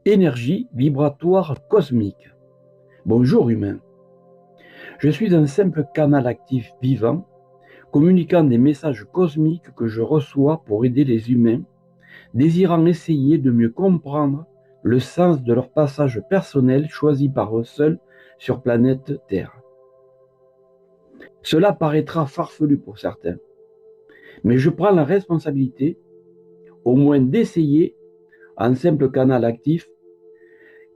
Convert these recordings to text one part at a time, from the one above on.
Énergie vibratoire cosmique. Bonjour humain. Je suis un simple canal actif vivant, communiquant des messages cosmiques que je reçois pour aider les humains, désirant essayer de mieux comprendre le sens de leur passage personnel choisi par eux seuls sur planète Terre. Cela paraîtra farfelu pour certains, mais je prends la responsabilité, au moins d'essayer, en simple canal actif,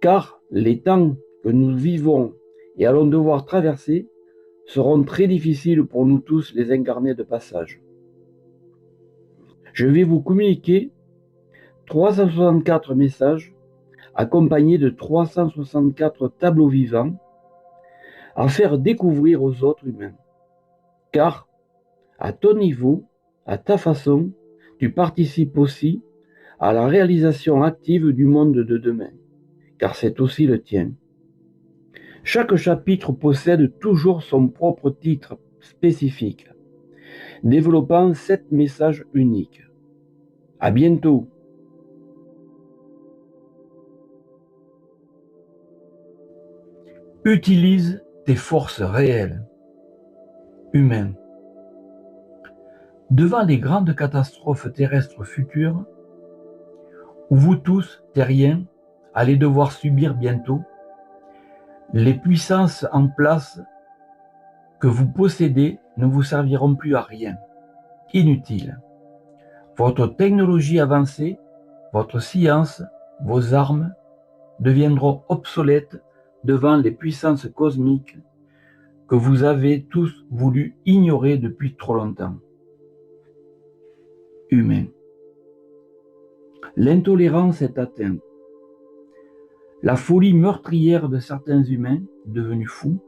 car les temps que nous vivons et allons devoir traverser seront très difficiles pour nous tous les incarnés de passage. Je vais vous communiquer 364 messages accompagnés de 364 tableaux vivants à faire découvrir aux autres humains. Car, à ton niveau, à ta façon, tu participes aussi à la réalisation active du monde de demain, car c'est aussi le tien. Chaque chapitre possède toujours son propre titre spécifique, développant 7 messages uniques. À bientôt. Utilise tes forces réelles. Humain. Devant les grandes catastrophes terrestres futures, où vous tous, terriens, allez devoir subir bientôt, les puissances en place que vous possédez ne vous serviront plus à rien. Inutiles. Votre technologie avancée, votre science, vos armes deviendront obsolètes devant les puissances cosmiques que vous avez tous voulu ignorer depuis trop longtemps. Humain. L'intolérance est atteinte. La folie meurtrière de certains humains, devenus fous,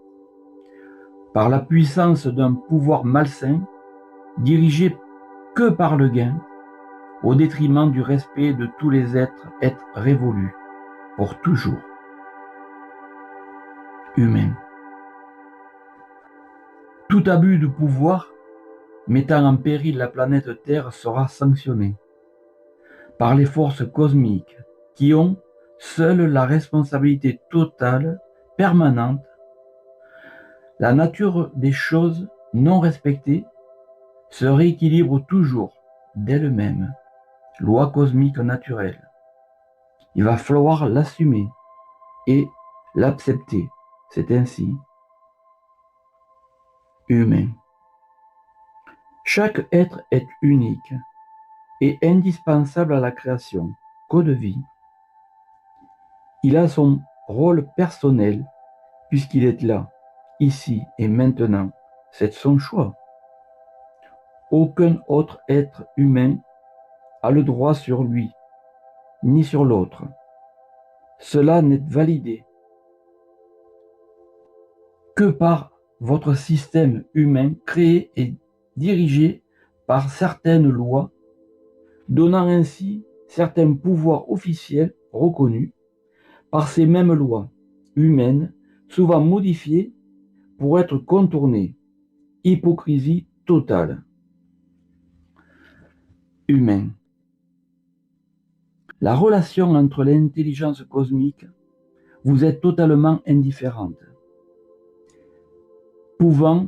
par la puissance d'un pouvoir malsain, dirigé que par le gain, au détriment du respect de tous les êtres, est révolu pour toujours. Humain. Tout abus de pouvoir mettant en péril la planète Terre sera sanctionné par les forces cosmiques qui ont seules la responsabilité totale, permanente. La nature des choses non respectées se rééquilibre toujours d'elle-même, loi cosmique naturelle. Il va falloir l'assumer et l'accepter. C'est ainsi. Humain. Chaque être est unique et indispensable à la création, code de vie. Il a son rôle personnel puisqu'il est là, ici et maintenant. C'est son choix. Aucun autre être humain a le droit sur lui, ni sur l'autre. Cela n'est validé que par votre système humain créé et dirigé par certaines lois, donnant ainsi certains pouvoirs officiels reconnus par ces mêmes lois humaines, souvent modifiées pour être contournées. Hypocrisie totale. Humain. La relation entre l'intelligence cosmique vous est totalement indifférente, pouvant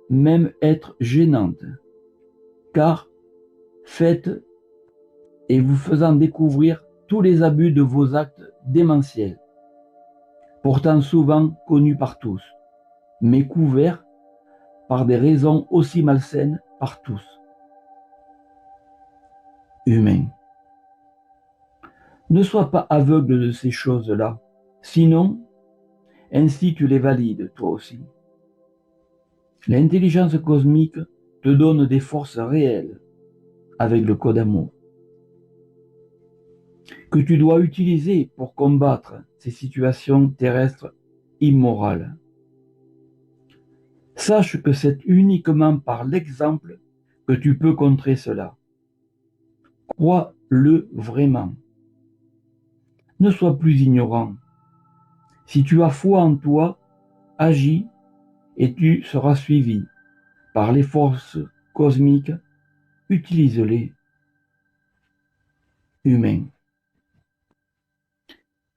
même être gênante, car faite et vous faisant découvrir tous les abus de vos actes démentiels, pourtant souvent connus par tous, mais couverts par des raisons aussi malsaines par tous. Humain. Ne sois pas aveugle de ces choses-là, sinon, ainsi tu les valides toi aussi. L'intelligence cosmique te donne des forces réelles avec le code amour que tu dois utiliser pour combattre ces situations terrestres immorales. Sache que c'est uniquement par l'exemple que tu peux contrer cela. Crois-le vraiment. Ne sois plus ignorant. Si tu as foi en toi, agis et tu seras suivi par les forces cosmiques. Utilise-les. Humain.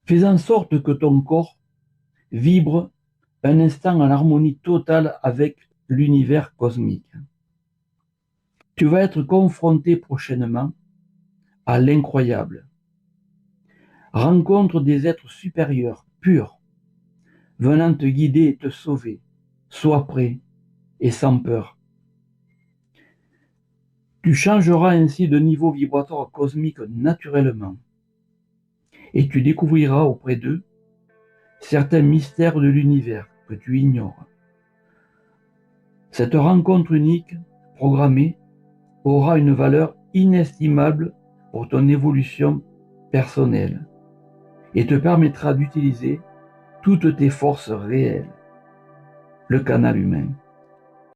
Fais en sorte que ton corps vibre un instant en harmonie totale avec l'univers cosmique. Tu vas être confronté prochainement à l'incroyable. Rencontre des êtres supérieurs, purs, venant te guider et te sauver. Sois prêt et sans peur. Tu changeras ainsi de niveau vibratoire cosmique naturellement et tu découvriras auprès d'eux certains mystères de l'univers que tu ignores. Cette rencontre unique, programmée, aura une valeur inestimable pour ton évolution personnelle et te permettra d'utiliser toutes tes forces réelles, le canal humain.